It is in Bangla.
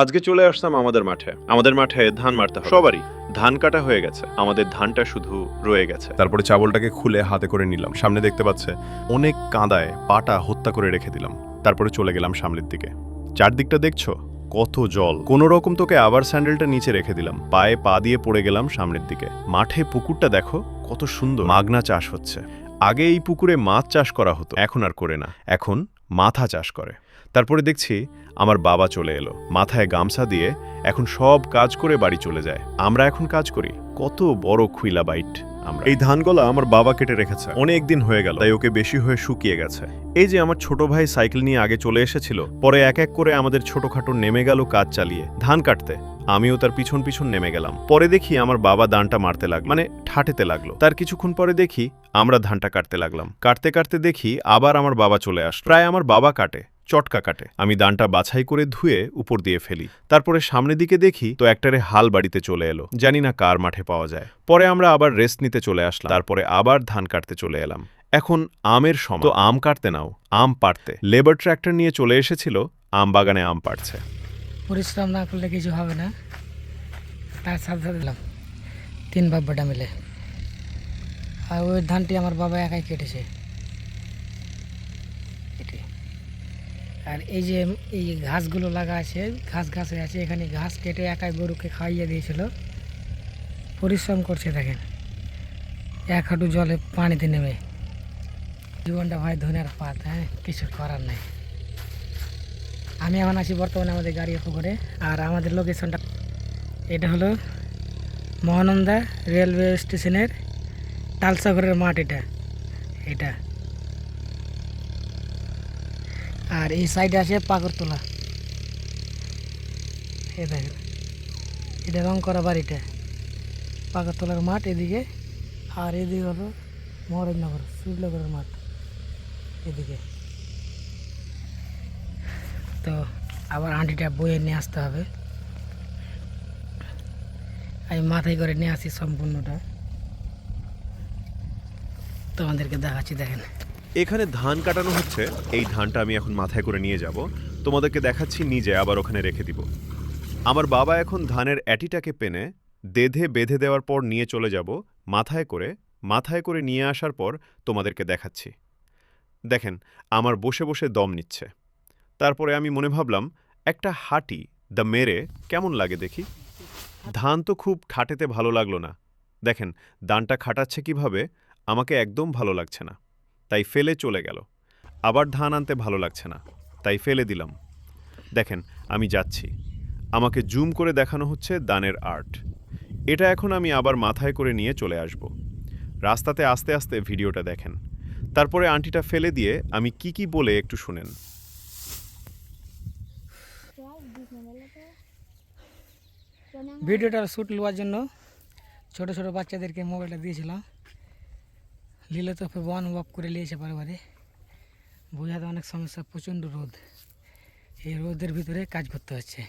আজকে চলে আসলাম আমাদের মাঠে। আমাদের মাঠে ধান মারতে হবে সবারই। ধান কাটা হয়ে গেছে, আমাদের ধানটা শুধু রয়ে গেছে। তারপরে চাবলটাকে খুলে হাতে করে নিলাম। সামনে দেখতে পাচ্ছে অনেক কাঁদায় পাটা হত্যা করে রেখে দিলাম। তারপরে চলে গেলাম সামনের দিকে। চারদিকটা দেখছো কত জল। কোনো রকম তোকে আবার স্যান্ডেলটা নিচে রেখে দিলাম, পায়ে পা দিয়ে পড়ে গেলাম সামনের দিকে। মাঠে পুকুরটা দেখো কত সুন্দর, মাগনা চাষ হচ্ছে। আগে এই পুকুরে মাছ চাষ করা হতো, এখন আর করে না, এখন মাথা চাষ করে। তারপরে দেখছি আমার বাবা চলে এলো, মাথায় গামছা দিয়ে এখন সব কাজ করে বাড়ি চলে যায়। আমরা এখন কাজ করি। কত বড় খুইলা বাইট আমরা। এই ধানগুলা আমার বাবা কেটে রেখেছে, অনেক দিন হয়ে গেল, তাই ওকে বেশি হয়ে শুকিয়ে গেছে। এই যে আমার ছোট ভাই সাইকেল নিয়ে আগে চলে এসেছিল, পরে এক এক করে আমাদের ছোটখাটো নেমে গেল কাজ চালিয়ে ধান কাটতে। আমিও তার পিছন পিছন নেমে গেলাম। পরে দেখি আমার বাবা ধানটা মারতে লাগলো, মানে ঠাটেতে লাগলো। তার কিছুক্ষণ পরে দেখি আমরা ধানটা কাটতে লাগলাম। কাটতে কাটতে দেখি আবার আমার বাবা চলে আসলো। প্রায় আমার বাবা কাটে, চটকা কাটে। আমি দানটা বাছাই করে ধুয়ে উপর দিয়ে ফেলি। তারপরে সামনের দিকে দেখি তো একটারে হাল বাড়িতে চলে এলো, জানি না কার মাঠে পাওয়া যায়। পরে আমরা আবার রেস্ট নিতে চলে আসলাম। তারপরে আবার ধান কাটতে চলে এলাম। এখন আমের সময়, তো আম কাটতে নাও, আম পাড়তে লেবার ট্র্যাক্টর নিয়ে চলে এসেছিল, আম বাগানে আম পাড়ছে। পরিশ্রম না করলে কিছু হবে না। তার সাথে সাথে দিলাম 3 বাব্বাটা মিলে। আর ওই ধানটি আমার বাবা একাই কেটেছে। আর এই যে এই ঘাসগুলো লাগা আছে, ঘাস হয়ে আছে, এখানে ঘাস কেটে একাই গরুকে খাইয়ে দিয়েছিল। পরিশ্রম করছে দেখেন, এক হাঁটু জলে পানিতে নেমে। জীবনটা ভাই ধনের পাত, হ্যাঁ, কিছু করার নাই। আমি এখন আছি বর্তমানে আমাদের গাড়ির পুকুরে। আর আমাদের লোকেশনটা এটা হলো মহানন্দা রেলওয়ে স্টেশনের তালসাগরের মাঠ। এটা আর এই সাইডে আছে পাগরতলা। এই দেখেন, এটা রং করা বাড়িটা, পাগরতলার মাঠ এদিকে। আর এদিকে হলো মহারাজনগর শিবনগরের মাঠ এদিকে। তো আবার আন্টিটা বয়ে নিয়ে আসতে হবে। আমি মাথায় করে নিয়ে আসি সম্পূর্ণটা, তোমাদেরকে দেখাচ্ছি। দেখেন এখানে ধান কাটানো হচ্ছে, এই ধানটা আমি এখন মাথায় করে নিয়ে যাব, তোমাদেরকে দেখাচ্ছি, নিজে আবার ওখানে রেখে দিব। আমার বাবা এখন ধানের অ্যাটিটাকে পেনে দেধে বেঁধে দেওয়ার পর নিয়ে চলে যাব মাথায় করে নিয়ে আসার পর তোমাদেরকে দেখাচ্ছি। দেখেন আমার বসে বসে দম নিচ্ছে। তারপরে আমি মনে ভাবলাম একটা হাঁটি দা মেরে কেমন লাগে দেখি। ধান তো খুব খাটেতে ভালো লাগলো না। দেখেন দানটা খাটাচ্ছে কিভাবে, আমাকে একদম ভালো লাগছে না, তাই ফেলে চলে গেল। আবার ধান আনতে ভালো লাগছে না, তাই ফেলে দিলাম। দেখেন আমি যাচ্ছি, আমাকে জুম করে দেখানো হচ্ছে দানের আর্ট। এটা এখন আমি আবার মাথায় করে নিয়ে চলে আসব। রাস্তাতে আস্তে আস্তে ভিডিওটা দেখেন। তারপরে আন্টিটা ফেলে দিয়ে আমি কি বলে একটু শুনেন। ভিডিওটার শ্যুট নেওয়ার জন্য ছোট ছোট বাচ্চাদেরকে মোবাইলটা দিয়েছিলাম। নিলে তো ফের ওয়ান ওয়াক করে নিয়েছে বারে। বোঝাতে অনেক সমস্যা, প্রচণ্ড রোদ। এই রোদের ভিতরে কাজ করতে হচ্ছে।